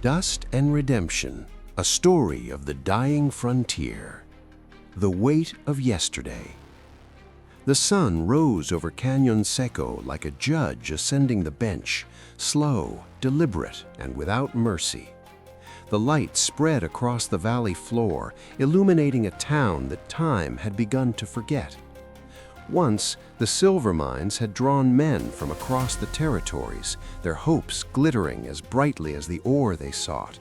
Dust and Redemption, a story of the dying frontier. The weight of yesterday. The sun rose over Cañon Seco like a judge ascending the bench, slow, deliberate, and without mercy. The light spread across the valley floor, illuminating a town that time had begun to forget. Once, the silver mines had drawn men from across the territories, their hopes glittering as brightly as the ore they sought.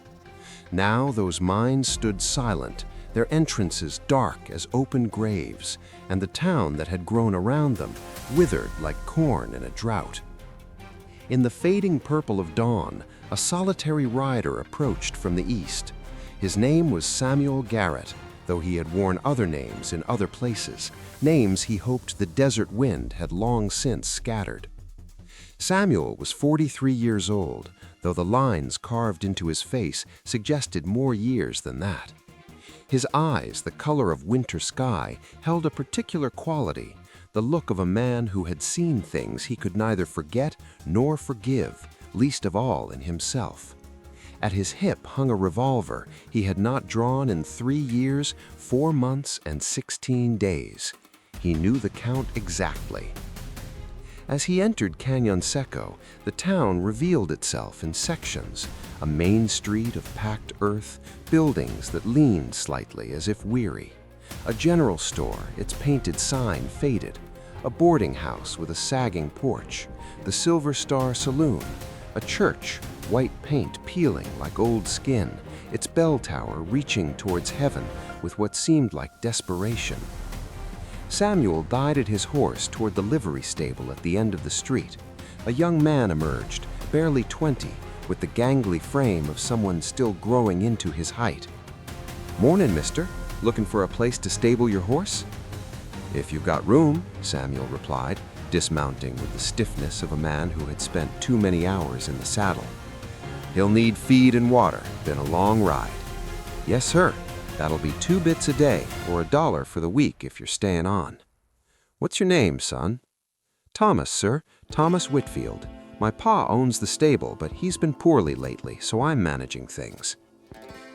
Now those mines stood silent, their entrances dark as open graves, and the town that had grown around them withered like corn in a drought. In the fading purple of dawn, a solitary rider approached from the east. His name was Samuel Garrett, though he had worn other names in other places, names he hoped the desert wind had long since scattered. Samuel was 43 years old, though the lines carved into his face suggested more years than that. His eyes, the color of winter sky, held a particular quality, the look of a man who had seen things he could neither forget nor forgive, least of all in himself. At his hip hung a revolver he had not drawn in 3 years, 4 months, and 16 days. He knew the count exactly. As he entered Cañon Seco, the town revealed itself in sections, a main street of packed earth, buildings that leaned slightly as if weary, a general store, its painted sign faded, a boarding house with a sagging porch, the Silver Star Saloon, a church, white paint peeling like old skin, its bell tower reaching towards heaven with what seemed like desperation. Samuel guided his horse toward the livery stable at the end of the street. A young man emerged, barely 20, with the gangly frame of someone still growing into his height. "Mornin', mister. Looking for a place to stable your horse?" "If you've got room," Samuel replied, dismounting with the stiffness of a man who had spent too many hours in the saddle. "He'll need feed and water. Been a long ride." "Yes, sir. That'll be 2 bits a day, or $1 for the week if you're staying on." "What's your name, son?" "Thomas, sir. Thomas Whitfield. My pa owns the stable, but he's been poorly lately, so I'm managing things."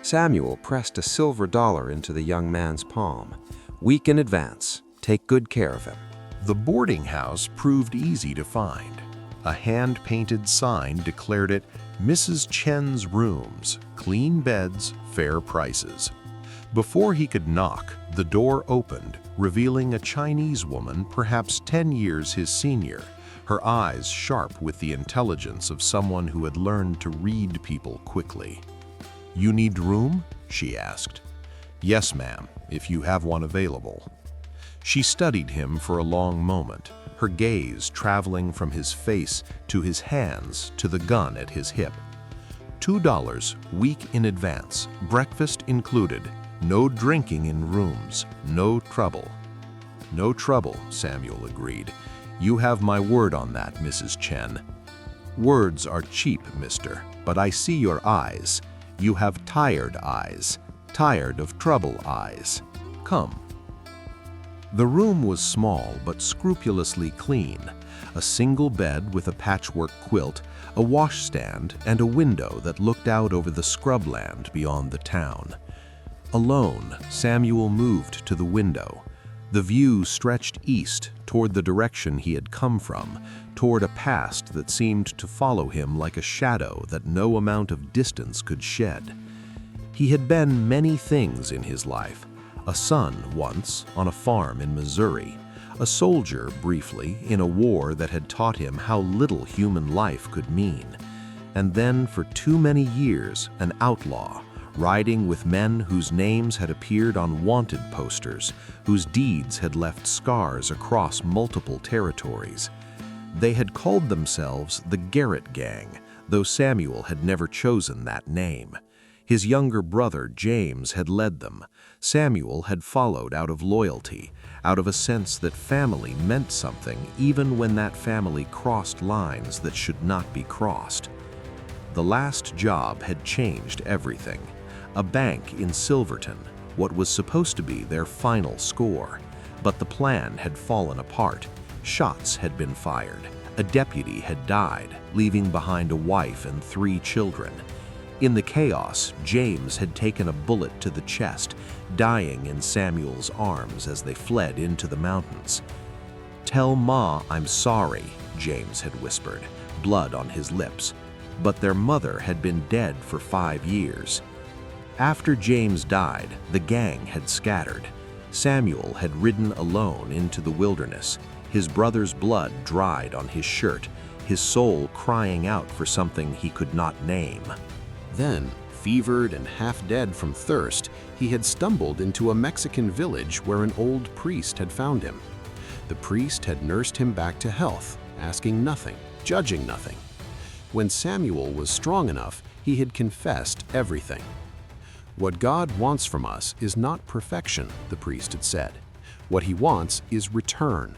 Samuel pressed a silver dollar into the young man's palm. "Week in advance. Take good care of him." The boarding house proved easy to find. A hand-painted sign declared it Mrs. Chen's Rooms, clean beds, fair prices. Before he could knock, the door opened, revealing a Chinese woman perhaps 10 years his senior, her eyes sharp with the intelligence of someone who had learned to read people quickly. "You need room?" she asked. "Yes, ma'am, if you have one available." She studied him for a long moment, her gaze traveling from his face to his hands to the gun at his hip. $2, week in advance, breakfast included, no drinking in rooms, no trouble. "No trouble," Samuel agreed. "You have my word on that, Mrs. Chen." "Words are cheap, mister, but I see your eyes. You have tired eyes, tired of trouble eyes. Come." The room was small but scrupulously clean. A single bed with a patchwork quilt, a washstand, and a window that looked out over the scrubland beyond the town. Alone, Samuel moved to the window. The view stretched east toward the direction he had come from, toward a past that seemed to follow him like a shadow that no amount of distance could shed. He had been many things in his life. A son once, on a farm in Missouri. A soldier, briefly, in a war that had taught him how little human life could mean. And then, for too many years, an outlaw, riding with men whose names had appeared on wanted posters, whose deeds had left scars across multiple territories. They had called themselves the Garrett Gang, though Samuel had never chosen that name. His younger brother, James, had led them. Samuel had followed out of loyalty, out of a sense that family meant something even when that family crossed lines that should not be crossed. The last job had changed everything. A bank in Silverton, what was supposed to be their final score. But the plan had fallen apart. Shots had been fired. A deputy had died, leaving behind a wife and 3 children. In the chaos, James had taken a bullet to the chest, dying in Samuel's arms as they fled into the mountains. "Tell Ma I'm sorry," James had whispered, blood on his lips. But their mother had been dead for 5 years. After James died, the gang had scattered. Samuel had ridden alone into the wilderness, his brother's blood dried on his shirt, his soul crying out for something he could not name. Then, fevered and half dead from thirst, he had stumbled into a Mexican village where an old priest had found him. The priest had nursed him back to health, asking nothing, judging nothing. When Samuel was strong enough, he had confessed everything. "What God wants from us is not perfection," the priest had said. "What he wants is return.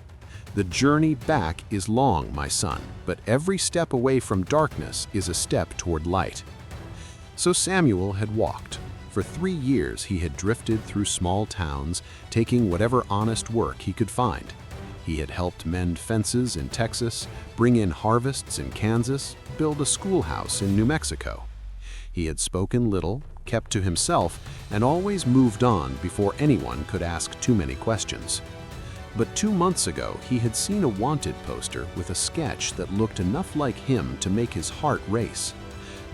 The journey back is long, my son, but every step away from darkness is a step toward light." So Samuel had walked. For 3 years he had drifted through small towns, taking whatever honest work he could find. He had helped mend fences in Texas, bring in harvests in Kansas, build a schoolhouse in New Mexico. He had spoken little, kept to himself, and always moved on before anyone could ask too many questions. But 2 months ago, he had seen a wanted poster with a sketch that looked enough like him to make his heart race.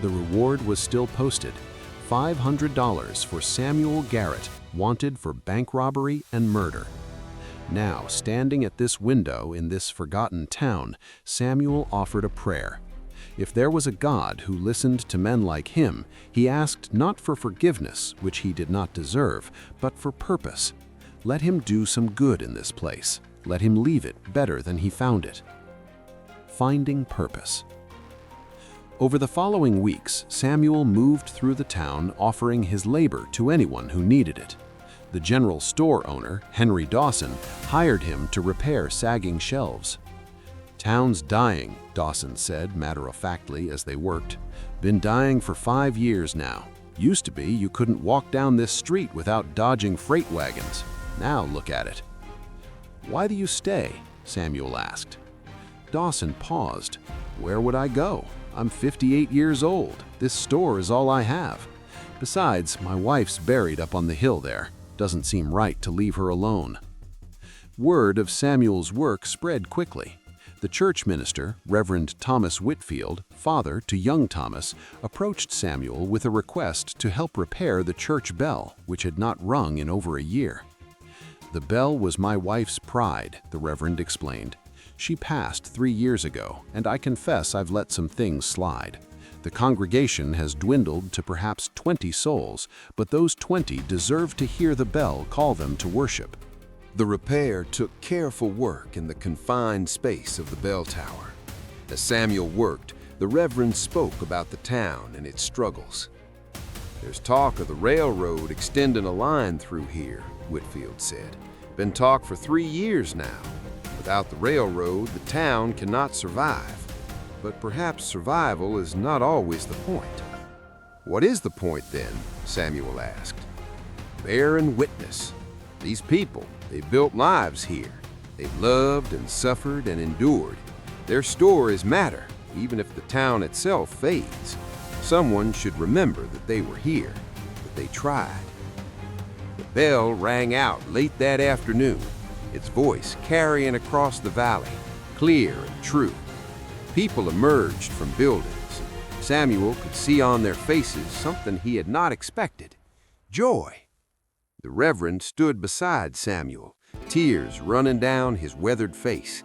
The reward was still posted: $500 for Samuel Garrett, wanted for bank robbery and murder. Now, standing at this window in this forgotten town, Samuel offered a prayer. If there was a God who listened to men like him, he asked not for forgiveness, which he did not deserve, but for purpose. Let him do some good in this place. Let him leave it better than he found it. Finding purpose. Over the following weeks, Samuel moved through the town offering his labor to anyone who needed it. The general store owner, Henry Dawson, hired him to repair sagging shelves. "Town's dying," Dawson said matter-of-factly as they worked. "Been dying for 5 years now. Used to be you couldn't walk down this street without dodging freight wagons. Now look at it." "Why do you stay?" Samuel asked. Dawson paused. "Where would I go? I'm 58 years old. This store is all I have. Besides, my wife's buried up on the hill there. Doesn't seem right to leave her alone." Word of Samuel's work spread quickly. The church minister, Reverend Thomas Whitfield, father to young Thomas, approached Samuel with a request to help repair the church bell, which had not rung in over a year. "The bell was my wife's pride," the Reverend explained. "She passed 3 years ago, and I confess I've let some things slide. The congregation has dwindled to perhaps 20 souls, but those 20 deserve to hear the bell call them to worship." The repair took careful work in the confined space of the bell tower. As Samuel worked, the Reverend spoke about the town and its struggles. "There's talk of the railroad extending a line through here," Whitfield said. "Been talk for 3 years now. Without the railroad, the town cannot survive. But perhaps survival is not always the point." "What is the point then?" Samuel asked. "Bearing witness. These people, they built lives here. They've loved and suffered and endured. Their stories matter, even if the town itself fades. Someone should remember that they were here, that they tried." The bell rang out late that afternoon, its voice carrying across the valley, clear and true. People emerged from buildings. Samuel could see on their faces something he had not expected: joy. The Reverend stood beside Samuel, tears running down his weathered face.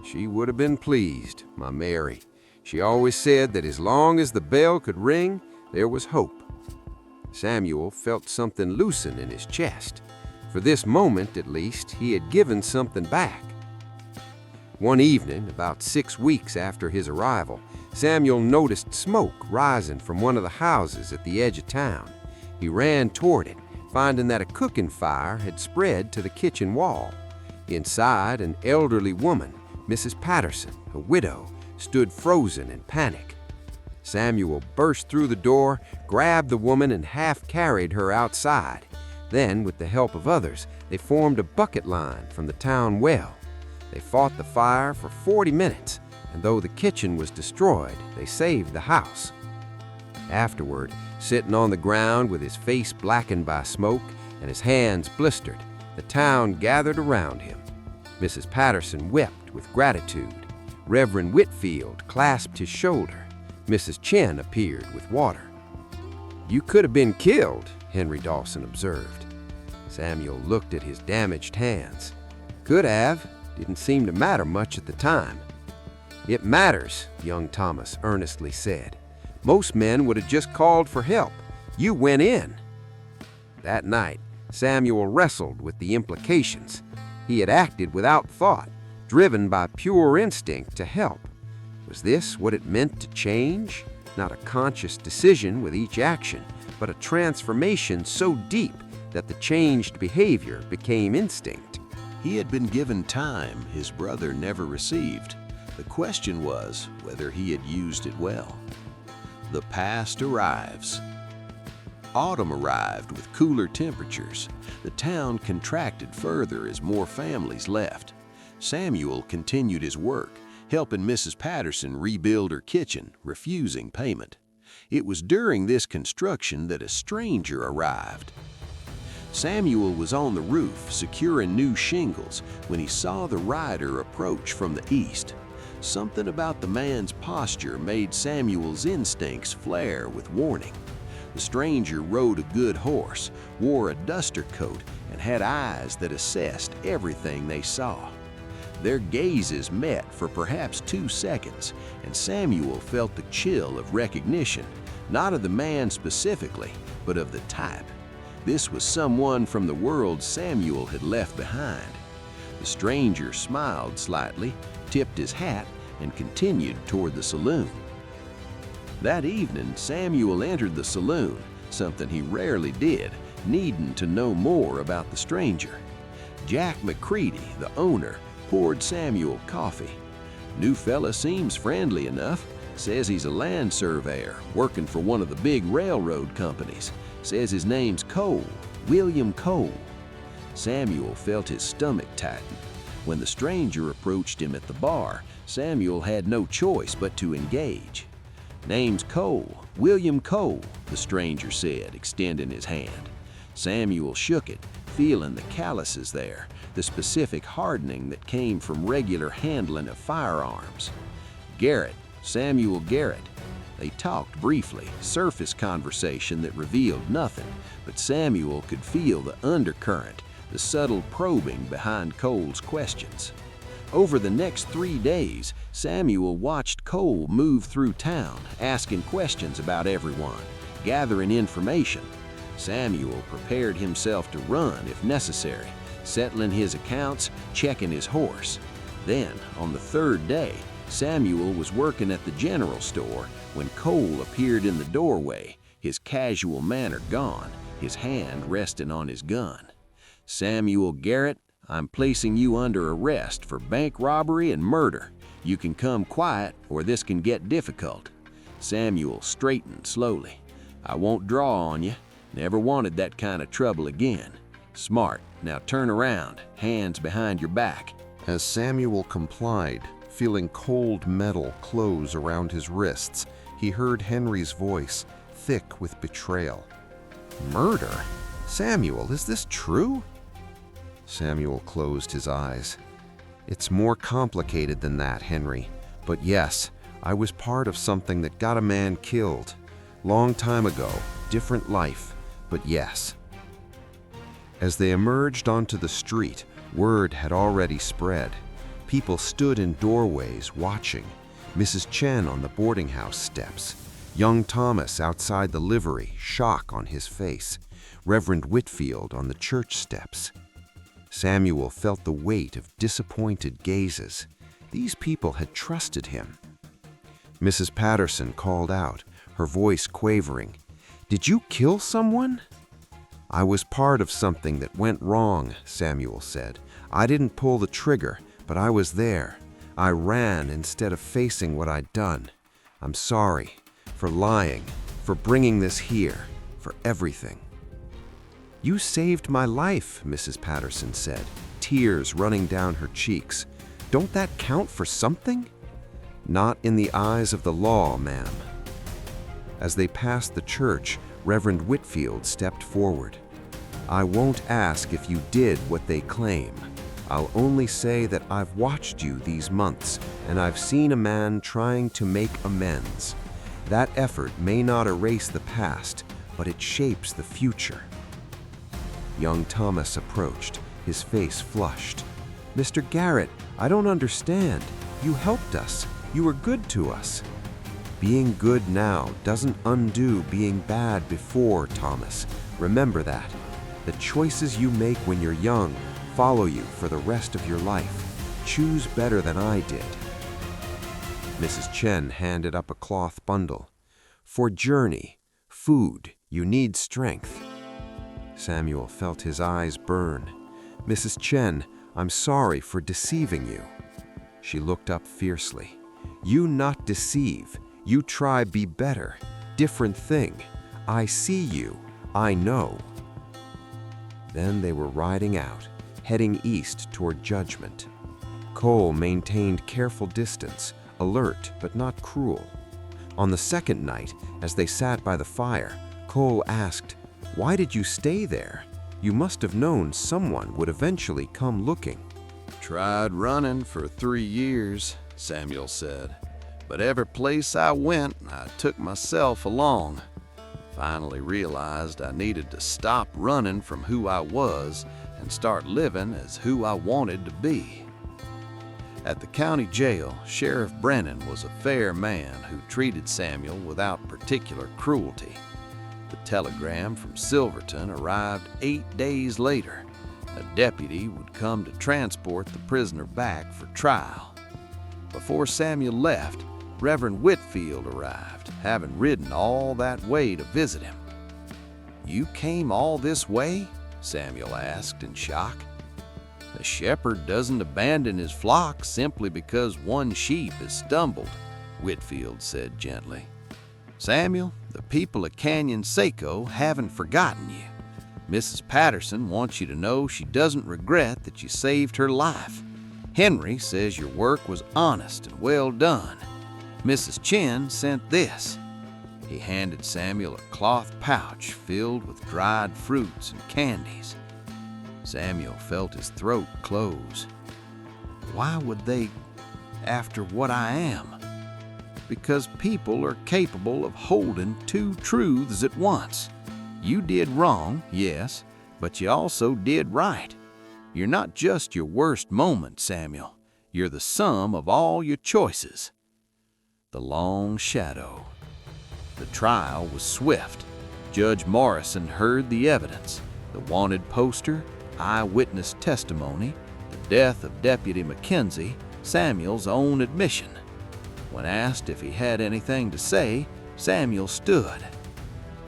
She would have been pleased, my Mary. She always said that as long as the bell could ring, there was hope. Samuel felt something loosen in his chest. For this moment, at least, he had given something back. One evening, about 6 weeks after his arrival, Samuel noticed smoke rising from one of the houses at the edge of town. He ran toward it, finding that a cooking fire had spread to the kitchen wall. Inside, an elderly woman, Mrs. Patterson, a widow, stood frozen in panic. Samuel burst through the door, grabbed the woman, and half-carried her outside. Then, with the help of others, they formed a bucket line from the town well. They fought the fire for 40 minutes, and though the kitchen was destroyed, they saved the house. Afterward, sitting on the ground with his face blackened by smoke and his hands blistered, the town gathered around him. Mrs. Patterson wept with gratitude. Reverend Whitfield clasped his shoulder. Mrs. Chen appeared with water. "You could have been killed," Henry Dawson observed. Samuel looked at his damaged hands. "Could have. Didn't seem to matter much at the time." "It matters," young Thomas earnestly said. "Most men would have just called for help. You went in." That night, Samuel wrestled with the implications. He had acted without thought, driven by pure instinct to help. Was this what it meant to change? Not a conscious decision with each action, but a transformation so deep that the changed behavior became instinct. He had been given time his brother never received. The question was whether he had used it well. The past arrives. Autumn arrived with cooler temperatures. The town contracted further as more families left. Samuel continued his work, helping Mrs. Patterson rebuild her kitchen, refusing payment. It was during this construction that a stranger arrived. Samuel was on the roof, securing new shingles, when he saw the rider approach from the east. Something about the man's posture made Samuel's instincts flare with warning. The stranger rode a good horse, wore a duster coat, and had eyes that assessed everything they saw. Their gazes met for perhaps 2 seconds, and Samuel felt the chill of recognition, not of the man specifically, but of the type. This was someone from the world Samuel had left behind. The stranger smiled slightly, tipped his hat, and continued toward the saloon. That evening, Samuel entered the saloon, something he rarely did, needing to know more about the stranger. Jack McCready, the owner, poured Samuel coffee. "New fella seems friendly enough. Says he's a land surveyor, working for one of the big railroad companies. Says his name's Cole, William Cole." Samuel felt his stomach tighten. When the stranger approached him at the bar, Samuel had no choice but to engage. "Name's Cole, William Cole," the stranger said, extending his hand. Samuel shook it, feeling the calluses there, the specific hardening that came from regular handling of firearms. "Garrett, Samuel Garrett." They talked briefly, surface conversation that revealed nothing, but Samuel could feel the undercurrent, the subtle probing behind Cole's questions. Over the next 3 days, Samuel watched Cole move through town, asking questions about everyone, gathering information. Samuel prepared himself to run if necessary, settling his accounts, checking his horse. Then, on the 3rd day, Samuel was working at the general store when Cole appeared in the doorway, his casual manner gone, his hand resting on his gun. "Samuel Garrett, I'm placing you under arrest for bank robbery and murder. You can come quiet or this can get difficult." Samuel straightened slowly. "I won't draw on you. Never wanted that kind of trouble again. Smart. Now turn around, hands behind your back." As Samuel complied, feeling cold metal close around his wrists, he heard Henry's voice, thick with betrayal. "Murder? Samuel, is this true?" Samuel closed his eyes. "It's more complicated than that, Henry. But yes, I was part of something that got a man killed. Long time ago, different life, but yes." As they emerged onto the street, word had already spread. People stood in doorways watching. Mrs. Chen on the boarding house steps. Young Thomas outside the livery, shock on his face. Reverend Whitfield on the church steps. Samuel felt the weight of disappointed gazes. These people had trusted him. Mrs. Patterson called out, her voice quavering. "Did you kill someone?" "I was part of something that went wrong," Samuel said. "I didn't pull the trigger, but I was there. I ran instead of facing what I'd done. I'm sorry for lying, for bringing this here, for everything." "You saved my life," Mrs. Patterson said, tears running down her cheeks. "Don't that count for something?" "Not in the eyes of the law, ma'am." As they passed the church, Reverend Whitfield stepped forward. "I won't ask if you did what they claim. I'll only say that I've watched you these months, and I've seen a man trying to make amends. That effort may not erase the past, but it shapes the future." Young Thomas approached, his face flushed. "Mr. Garrett, I don't understand. You helped us. You were good to us." "Being good now doesn't undo being bad before, Thomas. Remember that. The choices you make when you're young follow you for the rest of your life. Choose better than I did." Mrs. Chen handed up a cloth bundle. "For journey, food, you need strength." Samuel felt his eyes burn. "Mrs. Chen, I'm sorry for deceiving you." She looked up fiercely. "You not deceive. You try be better. Different thing. I see you. I know." Then they were riding out, heading east toward Judgment. Cole maintained careful distance, alert but not cruel. On the second night, as they sat by the fire, Cole asked, "Why did you stay there? You must have known someone would eventually come looking." "Tried running for 3 years," Samuel said. "But every place I went, I took myself along. Finally realized I needed to stop running from who I was and start living as who I wanted to be." At the county jail, Sheriff Brennan was a fair man who treated Samuel without particular cruelty. The telegram from Silverton arrived 8 days later. A deputy would come to transport the prisoner back for trial. Before Samuel left, Reverend Whitfield arrived, having ridden all that way to visit him. "You came all this way?" Samuel asked in shock. "The shepherd doesn't abandon his flock simply because one sheep has stumbled," Whitfield said gently. "Samuel, the people of Canyon Seco haven't forgotten you. Mrs. Patterson wants you to know she doesn't regret that you saved her life. Henry says your work was honest and well done. Mrs. Chen sent this." He handed Samuel a cloth pouch filled with dried fruits and candies. Samuel felt his throat close. "Why would they, after what I am?" "Because people are capable of holding two truths at once. You did wrong, yes, but you also did right. You're not just your worst moment, Samuel. You're the sum of all your choices." The long shadow. The trial was swift. Judge Morrison heard the evidence: the wanted poster, eyewitness testimony, the death of Deputy McKenzie, Samuel's own admission. When asked if he had anything to say, Samuel stood.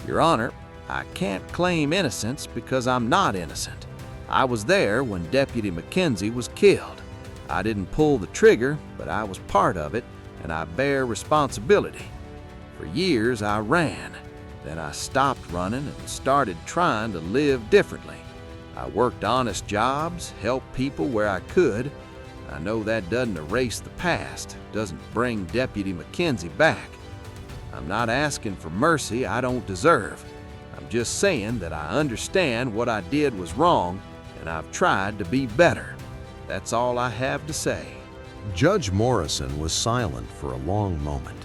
"Your Honor, I can't claim innocence because I'm not innocent. I was there when Deputy McKenzie was killed. I didn't pull the trigger, but I was part of it, and I bear responsibility. For years I ran. Then I stopped running and started trying to live differently. I worked honest jobs, helped people where I could. I know that doesn't erase the past, doesn't bring Deputy McKenzie back. I'm not asking for mercy I don't deserve. I'm just saying that I understand what I did was wrong, and I've tried to be better. That's all I have to say." Judge Morrison was silent for a long moment.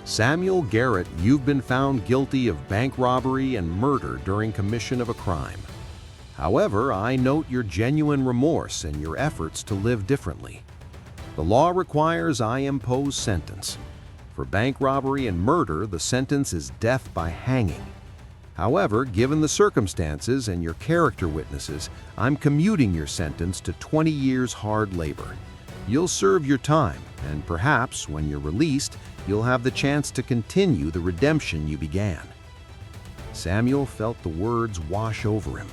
"Samuel Garrett, you've been found guilty of bank robbery and murder during commission of a crime. However, I note your genuine remorse and your efforts to live differently. The law requires I impose sentence. For bank robbery and murder, the sentence is death by hanging. However, given the circumstances and your character witnesses, I'm commuting your sentence to 20 years hard labor. You'll serve your time, and perhaps, when you're released, you'll have the chance to continue the redemption you began." Samuel felt the words wash over him.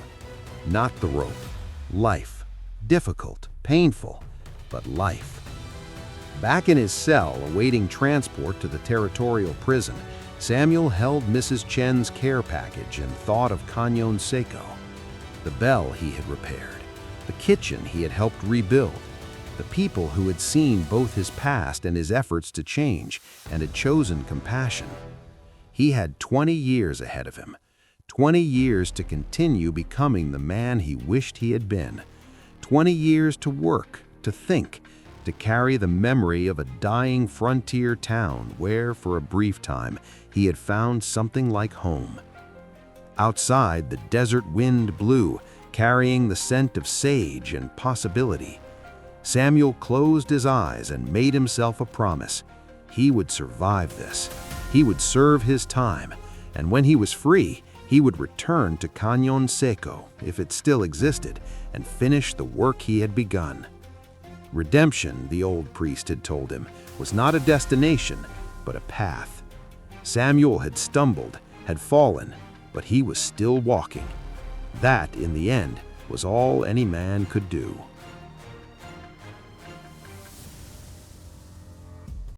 Not the rope. Life. Difficult, painful, but life. Back in his cell, awaiting transport to the territorial prison, Samuel held Mrs. Chen's care package and thought of Canyon Seco. The bell he had repaired, the kitchen he had helped rebuild, the people who had seen both his past and his efforts to change and had chosen compassion. He had 20 years ahead of him. 20 years to continue becoming the man he wished he had been. 20 years to work, to think, to carry the memory of a dying frontier town where, for a brief time, he had found something like home. Outside, the desert wind blew, carrying the scent of sage and possibility. Samuel closed his eyes and made himself a promise. He would survive this. He would serve his time, and when he was free, he would return to Cañón Seco, if it still existed, and finish the work he had begun. Redemption, the old priest had told him, was not a destination, but a path. Samuel had stumbled, had fallen, but he was still walking. That, in the end, was all any man could do.